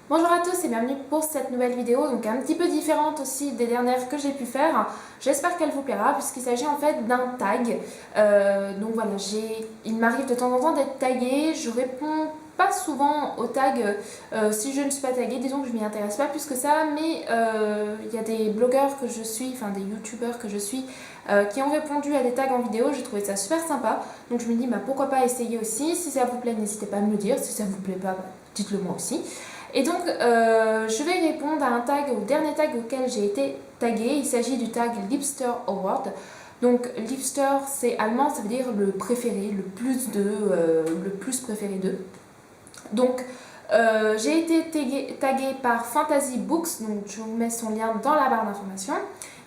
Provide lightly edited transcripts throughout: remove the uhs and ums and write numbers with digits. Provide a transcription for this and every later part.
Bonjour à tous et bienvenue pour cette nouvelle vidéo, donc un petit peu différente aussi des dernières que j'ai pu faire. J'espère qu'elle vous plaira puisqu'il s'agit en fait d'un tag. Donc voilà, il m'arrive de temps en temps d'être taguée, je réponds pas souvent aux tags si je ne suis pas taguée, disons que je m'y intéresse pas plus que ça, mais il y a des blogueurs que je suis, enfin des youtubeurs que je suis, qui ont répondu à des tags en vidéo. J'ai trouvé ça super sympa, donc je me dis pourquoi pas essayer aussi. Si ça vous plaît, n'hésitez pas à me le dire, si ça vous plaît pas, dites-le moi aussi. Et donc, je vais répondre à un tag, au dernier tag auquel j'ai été taguée. Il s'agit du tag Liebster Award. Donc, Liebster, c'est allemand, ça veut dire le préféré, le plus préféré d'eux. Donc, j'ai été taguée par Fantasy Books, donc je vous mets son lien dans la barre d'informations.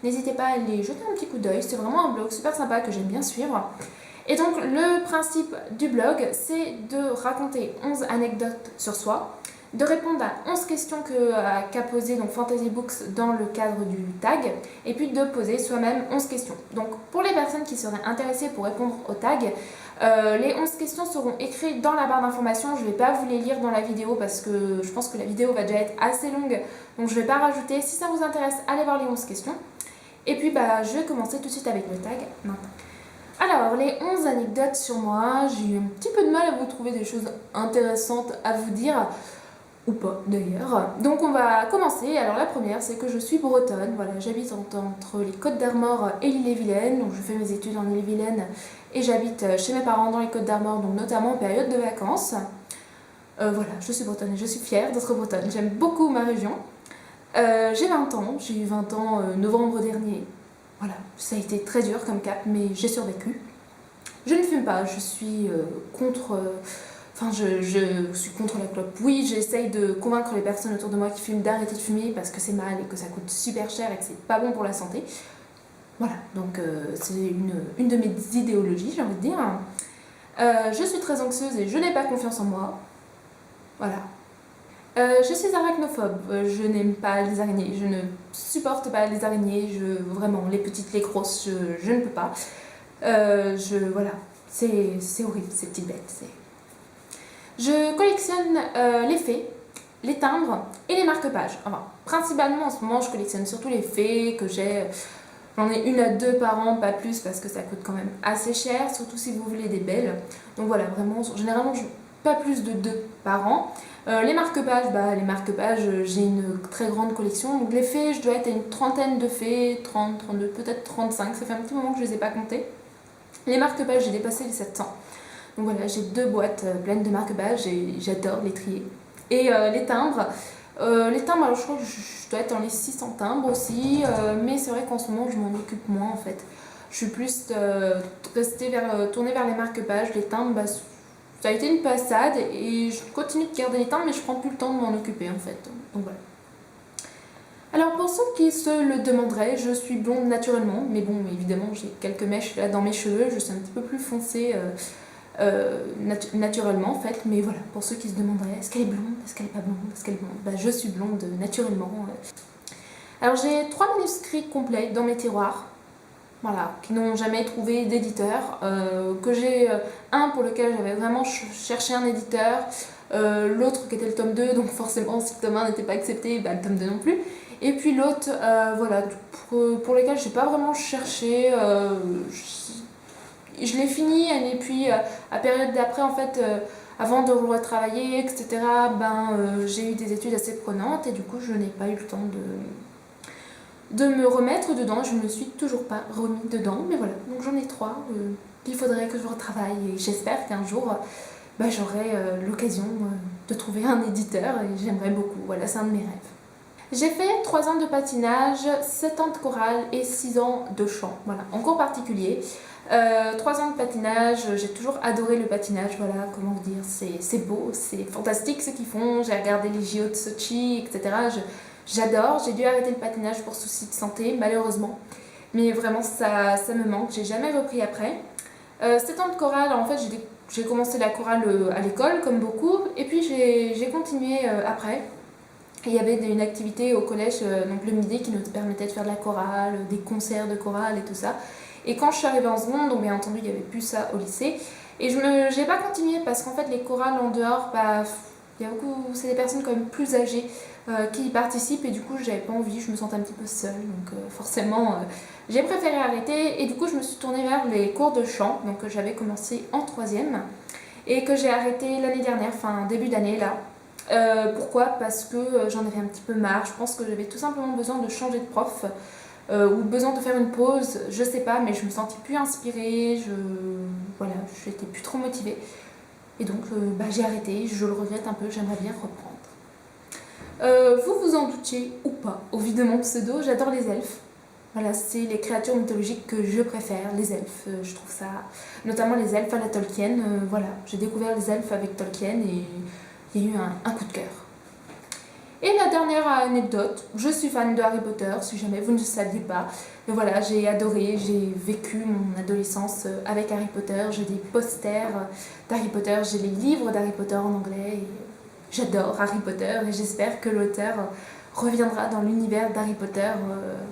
N'hésitez pas à aller jeter un petit coup d'œil, c'est vraiment un blog super sympa que j'aime bien suivre. Et donc, le principe du blog, c'est de raconter 11 anecdotes sur soi, de répondre à 11 questions qu'a posé donc Fantasy Books dans le cadre du tag, et puis de poser soi-même 11 questions. Donc pour les personnes qui seraient intéressées pour répondre au tag, les 11 questions seront écrites dans la barre d'informations. Je ne vais pas vous les lire dans la vidéo parce que je pense que la vidéo va déjà être assez longue, donc je ne vais pas rajouter. Si ça vous intéresse, allez voir les 11 questions. Et puis je vais commencer tout de suite avec le tag maintenant. Alors, les 11 anecdotes sur moi, j'ai eu un petit peu de mal à vous trouver des choses intéressantes à vous dire. Ou pas d'ailleurs. Donc on va commencer. Alors la première, c'est que je suis bretonne. Voilà, j'habite entre les Côtes d'Armor et l'Ille-et-Vilaine. Donc je fais mes études en Ille-et-Vilaine et j'habite chez mes parents dans les Côtes d'Armor, donc notamment en période de vacances. Voilà, je suis bretonne et je suis fière d'être bretonne. J'aime beaucoup ma région. J'ai 20 ans. J'ai eu 20 ans novembre dernier. Voilà, ça a été très dur comme cap, mais j'ai survécu. Je ne fume pas. Je suis contre... Enfin, je suis contre la clope. Oui, j'essaye de convaincre les personnes autour de moi qui fument d'arrêter de fumer parce que c'est mal et que ça coûte super cher et que c'est pas bon pour la santé. Voilà, donc c'est une de mes idéologies, j'ai envie de dire. Je suis très anxieuse et je n'ai pas confiance en moi. Voilà. Je suis arachnophobe, je n'aime pas les araignées, je ne supporte pas les araignées, vraiment, les petites, les grosses, je ne peux pas. Voilà, c'est horrible ces petites bêtes. Je collectionne les fées, les timbres et les marque-pages. Enfin, principalement en ce moment, je collectionne surtout les fées que j'ai. J'en ai une à deux par an, pas plus, parce que ça coûte quand même assez cher, surtout si vous voulez des belles. Donc voilà, vraiment, généralement, pas plus de deux par an. Les marque-pages, j'ai une très grande collection. Donc les fées, je dois être à une trentaine de fées, 30, 32, peut-être 35. Ça fait un petit moment que je les ai pas comptées. Les marque-pages, j'ai dépassé les 700. Donc voilà, j'ai 2 boîtes pleines de marque-pages et j'adore les trier. Et les timbres, alors je crois que je dois être dans les 600 timbres aussi, mais c'est vrai qu'en ce moment je m'en occupe moins en fait. Je suis plus tournée vers les marque-pages. Les timbres, ça a été une passade et je continue de garder les timbres, mais je prends plus le temps de m'en occuper en fait. Donc voilà. Alors pour ceux qui se le demanderaient, je suis blonde naturellement, mais bon, évidemment j'ai quelques mèches là dans mes cheveux, je suis un petit peu plus foncée naturellement en fait, mais voilà, pour ceux qui se demanderaient, est-ce qu'elle est blonde, est-ce qu'elle est pas blonde, est-ce qu'elle est blonde, je suis blonde naturellement. Alors j'ai 3 manuscrits complets dans mes tiroirs, voilà, qui n'ont jamais trouvé d'éditeur, que j'ai un pour lequel j'avais vraiment cherché un éditeur, l'autre qui était le tome 2, donc forcément si le tome 1 n'était pas accepté, le tome 2 non plus, et puis l'autre, voilà, pour lequel je n'ai pas vraiment cherché, je l'ai fini et puis à période d'après en fait avant de retravailler etc, j'ai eu des études assez prenantes et du coup je n'ai pas eu le temps de me remettre dedans. Je ne me suis toujours pas remis dedans, mais voilà, donc j'en ai 3 qu'il faudrait que je retravaille et j'espère qu'un jour j'aurai l'occasion de trouver un éditeur et j'aimerais beaucoup. Voilà, c'est un de mes rêves. J'ai fait 3 ans de patinage, 7 ans de chorale et 6 ans de chant, voilà, en cours particulier. 3 ans de patinage, j'ai toujours adoré le patinage, voilà, comment vous dire, c'est beau, c'est fantastique ce qu'ils font, j'ai regardé les JO de Sochi, etc. J'adore, j'ai dû arrêter le patinage pour soucis de santé, malheureusement, mais vraiment ça me manque, j'ai jamais repris après. 7 ans de chorale, en fait j'ai commencé la chorale à l'école comme beaucoup, et puis j'ai continué après. Il y avait une activité au collège, donc le midi, qui nous permettait de faire de la chorale, des concerts de chorale et tout ça. Et quand je suis arrivée en seconde, donc bien entendu il n'y avait plus ça au lycée. Et j'ai pas continué parce qu'en fait les chorales en dehors, Il y a beaucoup, c'est des personnes quand même plus âgées qui y participent et du coup j'avais pas envie, je me sentais un petit peu seule, donc forcément j'ai préféré arrêter et du coup je me suis tournée vers les cours de chant, donc j'avais commencé en troisième et que j'ai arrêté l'année dernière, enfin début d'année là. Pourquoi? Parce que j'en avais un petit peu marre, je pense que j'avais tout simplement besoin de changer de prof ou besoin de faire une pause, je sais pas, mais je me sentais plus inspirée, voilà, j'étais plus trop motivée. Et donc j'ai arrêté, je le regrette un peu, j'aimerais bien reprendre. Vous vous en doutiez ou pas, au vu de mon pseudo, j'adore les elfes. Voilà, c'est les créatures mythologiques que je préfère, les elfes. Je trouve ça, notamment les elfes à la Tolkien. Voilà, j'ai découvert les elfes avec Tolkien et il y a eu un coup de cœur. Et la dernière anecdote, je suis fan de Harry Potter, si jamais vous ne le saviez pas. Mais voilà, j'ai adoré, j'ai vécu mon adolescence avec Harry Potter. J'ai des posters d'Harry Potter, j'ai les livres d'Harry Potter en anglais. Et j'adore Harry Potter et j'espère que l'auteur reviendra dans l'univers d'Harry Potter,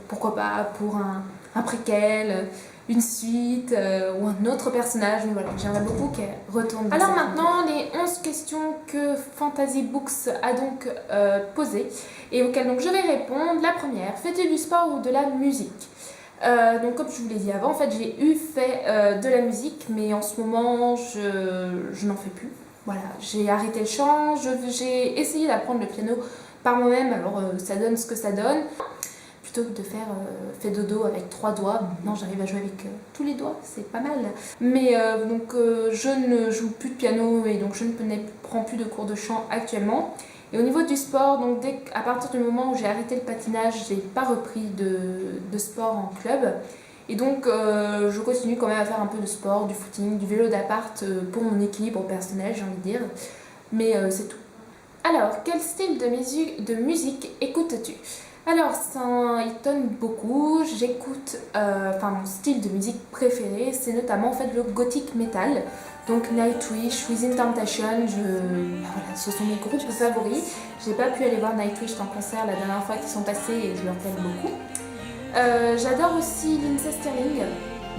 pourquoi pas pour un préquel, une suite ou un autre personnage, mais voilà, j'aimerais beaucoup qu'elle retourne. Alors maintenant, les 11 questions que Fantasy Books a donc posées et auxquelles donc je vais répondre. La première, fais-tu du sport ou de la musique? Donc comme je vous l'ai dit avant, en fait j'ai fait de la musique, mais en ce moment je n'en fais plus. Voilà, j'ai arrêté le chant, j'ai essayé d'apprendre le piano par moi-même, alors ça donne ce que ça donne. Plutôt que de faire fait dodo avec 3 doigts, maintenant j'arrive à jouer avec tous les doigts, c'est pas mal. Mais je ne joue plus de piano et donc je ne prends plus de cours de chant actuellement. Et au niveau du sport, donc à partir du moment où j'ai arrêté le patinage, j'ai pas repris de sport en club. Et donc je continue quand même à faire un peu de sport, du footing, du vélo d'appart pour mon équilibre personnel, j'ai envie de dire. Mais c'est tout. Alors, quel style de musique écoutes-tu? Alors, ça étonne beaucoup. J'écoute, mon style de musique préféré, c'est notamment en fait le gothic metal. Donc Nightwish, Within Temptation, voilà, ce sont mes groupes favoris. J'ai pas pu aller voir Nightwish en concert la dernière fois qu'ils sont passés et je leur t'aime beaucoup. J'adore aussi Lindsey Stirling,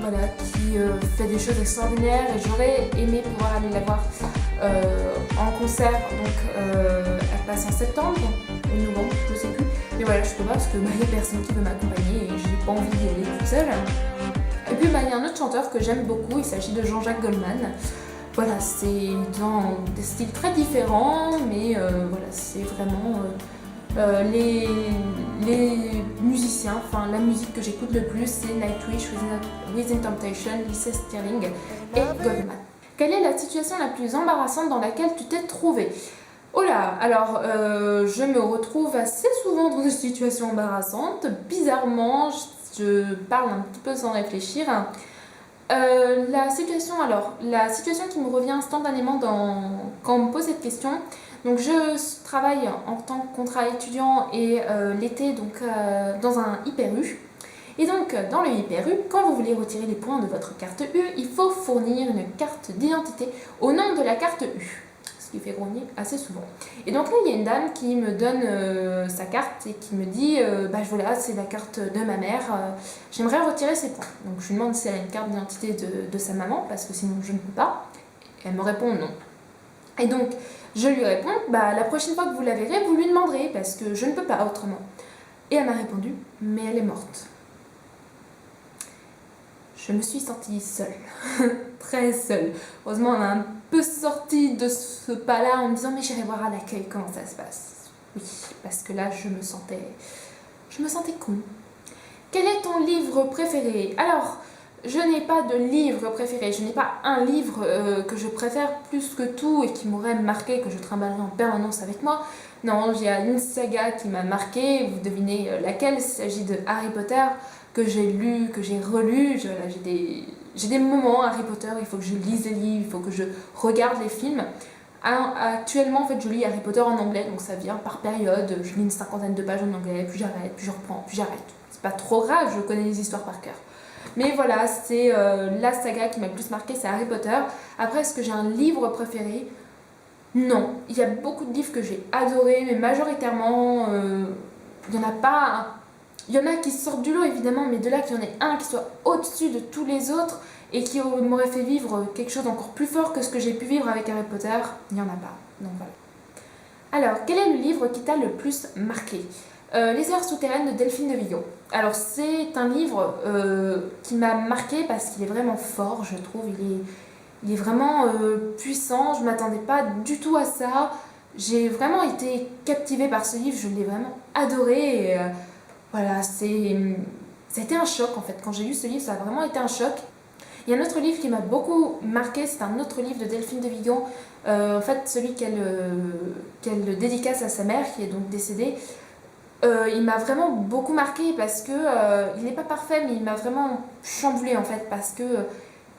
voilà, qui fait des choses extraordinaires et j'aurais aimé pouvoir aller la voir en concert. Donc elle passe en septembre ou novembre, je sais plus. Mais voilà, je peux pas parce que y a personne qui veut m'accompagner et j'ai pas envie d'y aller toute seule. Et puis il y a un autre chanteur que j'aime beaucoup, il s'agit de Jean-Jacques Goldman. Voilà, c'est dans des styles très différents, mais voilà, c'est vraiment les musiciens, enfin la musique que j'écoute le plus, c'est Nightwish, Within Temptation, Lindsey Stirling et Goldman. Quelle est la situation la plus embarrassante dans laquelle tu t'es trouvée? Oh là, alors je me retrouve assez souvent dans des situations embarrassantes. Bizarrement, je parle un petit peu sans réfléchir. La situation qui me revient instantanément quand on me pose cette question. Donc je travaille en tant que contrat étudiant et l'été dans un Hyper U. Et donc dans le Hyper U, quand vous voulez retirer les points de votre carte U, il faut fournir une carte d'identité au nom de la carte U. Ce qui fait grogner assez souvent. Et donc là, il y a une dame qui me donne sa carte et qui me dit voilà, c'est la carte de ma mère, j'aimerais retirer ses points. Donc je lui demande si elle a une carte d'identité de sa maman, parce que sinon je ne peux pas. Et elle me répond non. Et donc je lui réponds, la prochaine fois que vous la verrez, vous lui demanderez, parce que je ne peux pas autrement. Et elle m'a répondu, mais elle est morte. Je me suis sentie seule, très seule. Heureusement, on a un peu sorti de ce pas-là en me disant mais j'irai voir à l'accueil comment ça se passe. Oui, parce que là je me sentais con. Quel est ton livre préféré? Alors, je n'ai pas de livre préféré, je n'ai pas un livre que je préfère plus que tout et qui m'aurait marqué, que je trimballerai en permanence avec moi. Non, il y a une saga qui m'a marqué, vous devinez laquelle, il s'agit de Harry Potter, que j'ai lu, que j'ai relu. J'ai des moments Harry Potter, il faut que je lise les livres, il faut que je regarde les films. Actuellement, en fait, je lis Harry Potter en anglais, donc ça vient par période. Je lis une 50aine de pages en anglais, puis j'arrête, puis je reprends, puis j'arrête. C'est pas trop grave, je connais les histoires par cœur. Mais voilà, c'est la saga qui m'a le plus marqué, c'est Harry Potter. Après, est-ce que j'ai un livre préféré? Non. Il y a beaucoup de livres que j'ai adorés, mais majoritairement, il n'y en a pas. Il y en a qui sortent du lot évidemment, mais de là qu'il y en ait un qui soit au-dessus de tous les autres et qui m'aurait fait vivre quelque chose d'encore plus fort que ce que j'ai pu vivre avec Harry Potter, il n'y en a pas. Donc voilà. Alors, quel est le livre qui t'a le plus marqué? Les heures souterraines de Delphine de Vigan. Alors, c'est un livre qui m'a marqué parce qu'il est vraiment fort, je trouve. Il est vraiment puissant. Je ne m'attendais pas du tout à ça. J'ai vraiment été captivée par ce livre. Je l'ai vraiment adoré. Et, voilà, ça a été un choc en fait. Quand j'ai lu ce livre, ça a vraiment été un choc. Il y a un autre livre qui m'a beaucoup marqué, c'est un autre livre de Delphine de Vigan, en fait celui qu'elle dédicace à sa mère qui est donc décédée. Il m'a vraiment beaucoup marqué parce que il n'est pas parfait, mais il m'a vraiment chamboulé en fait parce que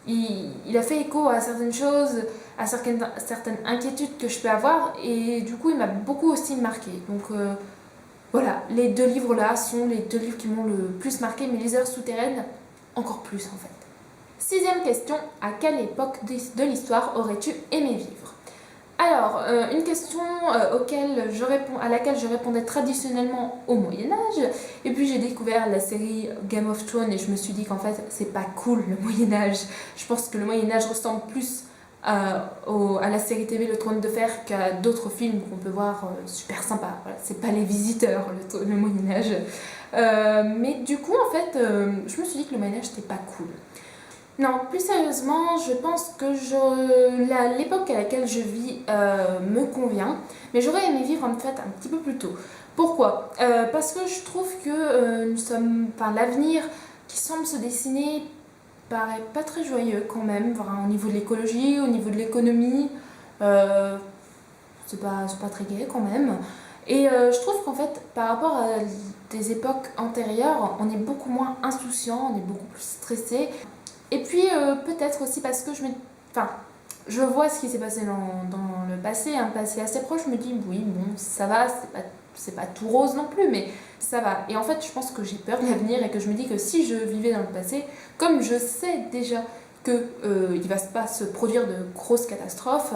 il a fait écho à certaines choses, à certaines inquiétudes que je peux avoir et du coup il m'a beaucoup aussi marqué. Donc voilà, les deux livres là sont les deux livres qui m'ont le plus marqué, mais Les heures souterraines encore plus en fait. Sixième question, à quelle époque de l'histoire aurais-tu aimé vivre? Alors, une question à laquelle je répondais traditionnellement au Moyen-Âge, et puis j'ai découvert la série Game of Thrones et je me suis dit qu'en fait, c'est pas cool le Moyen-Âge. Je pense que le Moyen-Âge ressemble plus à la série TV Le Trône de Fer qu'à d'autres films qu'on peut voir super sympas. Voilà, c'est pas Les Visiteurs, le Moyen-Âge. Mais du coup, en fait, je me suis dit que le Moyen-Âge, c'était pas cool. Non, plus sérieusement, je pense que l'époque à laquelle je vis me convient, mais j'aurais aimé vivre en fait un petit peu plus tôt. Pourquoi? Parce que je trouve que l'avenir qui semble se dessiner paraît pas très joyeux quand même, au niveau de l'écologie, au niveau de l'économie, c'est pas très gai quand même. Et je trouve qu'en fait, par rapport à des époques antérieures, on est beaucoup moins insouciant, on est beaucoup plus stressé. Et puis peut-être aussi parce que je vois ce qui s'est passé dans le passé, un passé assez proche, je me dis oui, bon, ça va, c'est pas tout rose non plus, mais ça va. Et en fait, je pense que j'ai peur de l'avenir et que je me dis que si je vivais dans le passé, comme je sais déjà que il va pas se produire de grosses catastrophes,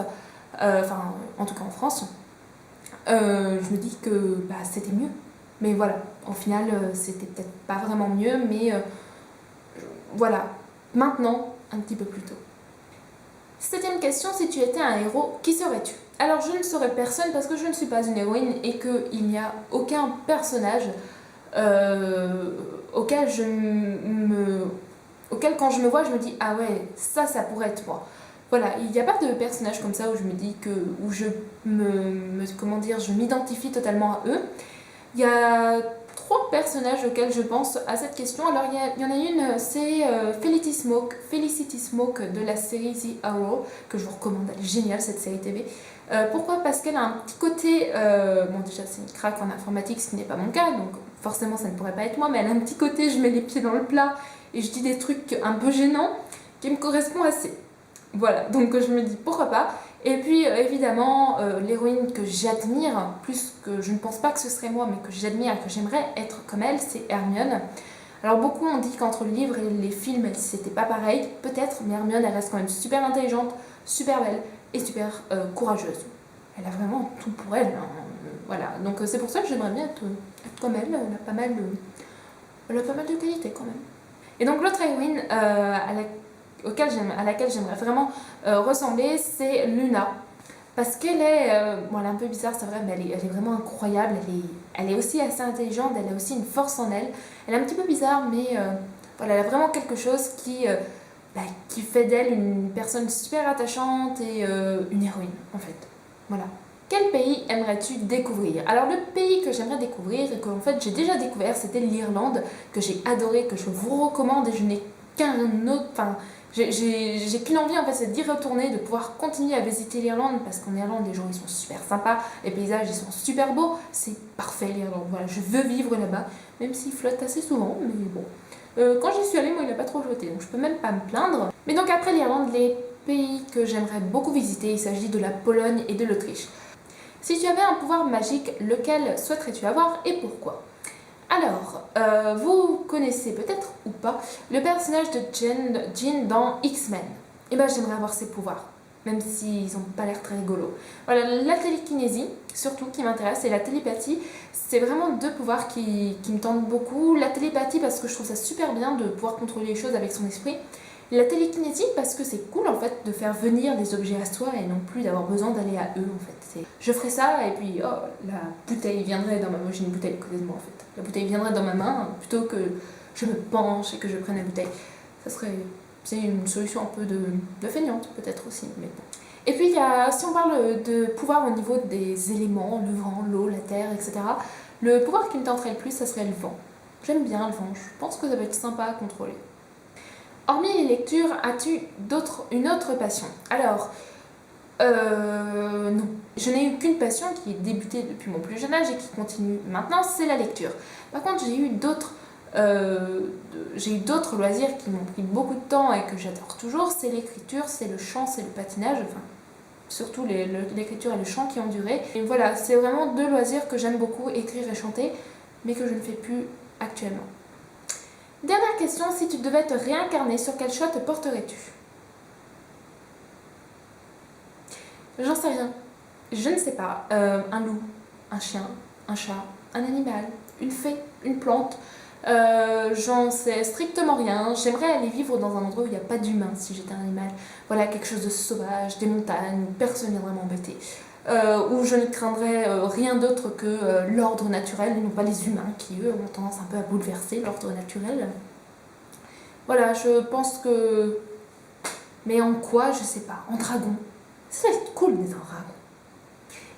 en tout cas en France, je me dis que c'était mieux. Mais voilà, au final, c'était peut-être pas vraiment mieux, mais voilà. Maintenant, un petit peu plus tôt. Septième question, si tu étais un héros, qui serais-tu? Alors je ne serais personne parce que je ne suis pas une héroïne et qu'il n'y a aucun personnage auquel quand je me vois, je me dis ah ouais, ça pourrait être moi. Voilà, il n'y a pas de personnage comme ça où je me dis où je je m'identifie totalement à eux. Il y a trois personnages auxquels je pense à cette question. Alors il y en a une, c'est Felicity Smoke de la série The Arrow, que je vous recommande, elle est géniale cette série TV. Pourquoi? Parce qu'elle a un petit côté, bon déjà c'est une craque en informatique, ce qui n'est pas mon cas, donc forcément ça ne pourrait pas être moi, mais elle a un petit côté, je mets les pieds dans le plat et je dis des trucs un peu gênants qui me correspondent assez. Voilà, donc je me dis pourquoi pas. Et puis évidemment, l'héroïne que j'admire, plus que je ne pense pas que ce serait moi, mais que j'admire et que j'aimerais être comme elle, c'est Hermione. Alors beaucoup ont dit qu'entre le livre et les films, c'était pas pareil, peut-être, mais Hermione, elle reste quand même super intelligente, super belle et super courageuse. Elle a vraiment tout pour elle, hein. Voilà, donc c'est pour ça que j'aimerais bien être comme elle, elle a pas mal de qualités quand même. Et donc l'autre héroïne à laquelle j'aimerais vraiment ressembler, c'est Luna. Parce qu'elle est, elle est un peu bizarre, c'est vrai, mais elle est vraiment incroyable. Elle est aussi assez intelligente, elle a aussi une force en elle. Elle est un petit peu bizarre, mais elle a vraiment quelque chose qui fait d'elle une personne super attachante et une héroïne, en fait. Voilà. Quel pays aimerais-tu découvrir? Alors le pays que j'aimerais découvrir et que en fait j'ai déjà découvert, c'était l'Irlande, que j'ai adoré, que je vous recommande et je n'ai qu'un autre, j'ai qu'une envie en fait, c'est d'y retourner, de pouvoir continuer à visiter l'Irlande parce qu'en Irlande les gens ils sont super sympas, les paysages ils sont super beaux, c'est parfait l'Irlande, voilà, je veux vivre là-bas, même s'il flotte assez souvent, mais bon. Quand j'y suis allée, moi il n'a pas trop flotté, donc je peux même pas me plaindre. Mais donc après l'Irlande, les pays que j'aimerais beaucoup visiter, il s'agit de la Pologne et de l'Autriche. Si tu avais un pouvoir magique, lequel souhaiterais-tu avoir et pourquoi? Alors, vous connaissez peut-être ou pas le personnage de Jean dans X-Men. Et ben j'aimerais avoir ses pouvoirs, même s'ils n'ont pas l'air très rigolos. Voilà, la télékinésie, surtout, qui m'intéresse, et la télépathie, c'est vraiment deux pouvoirs qui me tentent beaucoup. La télépathie parce que je trouve ça super bien de pouvoir contrôler les choses avec son esprit. La télékinésie parce que c'est cool en fait de faire venir des objets à soi et non plus d'avoir besoin d'aller à eux en fait. Je ferais ça et puis oh, la bouteille viendrait dans ma main, j'ai une bouteille à côté de moi en fait. La bouteille viendrait dans ma main plutôt que je me penche et que je prenne la bouteille. Ça serait, c'est une solution un peu de feignante peut-être aussi. Mais bon. Et puis si on parle de pouvoir au niveau des éléments, le vent, l'eau, la terre, etc. Le pouvoir qui me tenterait le plus, ça serait le vent. J'aime bien le vent, je pense que ça va être sympa à contrôler. Hormis les lectures, as-tu une autre passion? Alors, non. Je n'ai eu qu'une passion qui est débutée depuis mon plus jeune âge et qui continue maintenant, c'est la lecture. Par contre, j'ai eu d'autres loisirs qui m'ont pris beaucoup de temps et que j'adore toujours, c'est l'écriture, c'est le chant, c'est le patinage, enfin, surtout l'écriture et le chant qui ont duré. Et voilà, c'est vraiment deux loisirs que j'aime beaucoup, écrire et chanter, mais que je ne fais plus actuellement. Dernière question, si tu devais te réincarner, sur quel choix te porterais-tu? J'en sais rien. Je ne sais pas. Un loup, un chien, un chat, un animal, une fée, une plante. J'en sais strictement rien. J'aimerais aller vivre dans un endroit où il n'y a pas d'humain si j'étais un animal. Voilà, quelque chose de sauvage, des montagnes, où personne ne viendrait m'embêter. Où je ne craindrais rien d'autre que l'ordre naturel, et non pas les humains qui, eux, ont tendance un peu à bouleverser l'ordre naturel. Voilà, je pense que... Mais en quoi, je sais pas. En dragon. Ça va être cool d'être un dragon.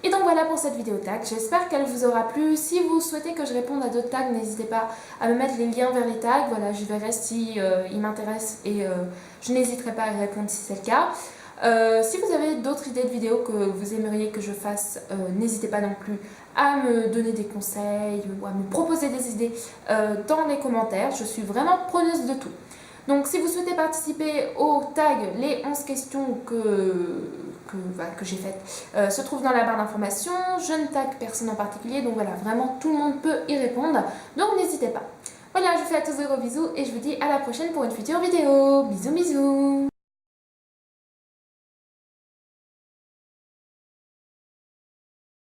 Et donc voilà pour cette vidéo tag, j'espère qu'elle vous aura plu. Si vous souhaitez que je réponde à d'autres tags, n'hésitez pas à me mettre les liens vers les tags. Voilà, je verrai si ils m'intéressent et je n'hésiterai pas à y répondre si c'est le cas. Si vous avez d'autres idées de vidéos que vous aimeriez que je fasse, n'hésitez pas non plus à me donner des conseils ou à me proposer des idées dans les commentaires. Je suis vraiment preneuse de tout. Donc si vous souhaitez participer au tag, les 11 questions que j'ai faites se trouvent dans la barre d'informations. Je ne tag personne en particulier, donc voilà, vraiment tout le monde peut y répondre. Donc n'hésitez pas. Voilà, je vous fais à tous de gros bisous et je vous dis à la prochaine pour une future vidéo. Bisous bisous.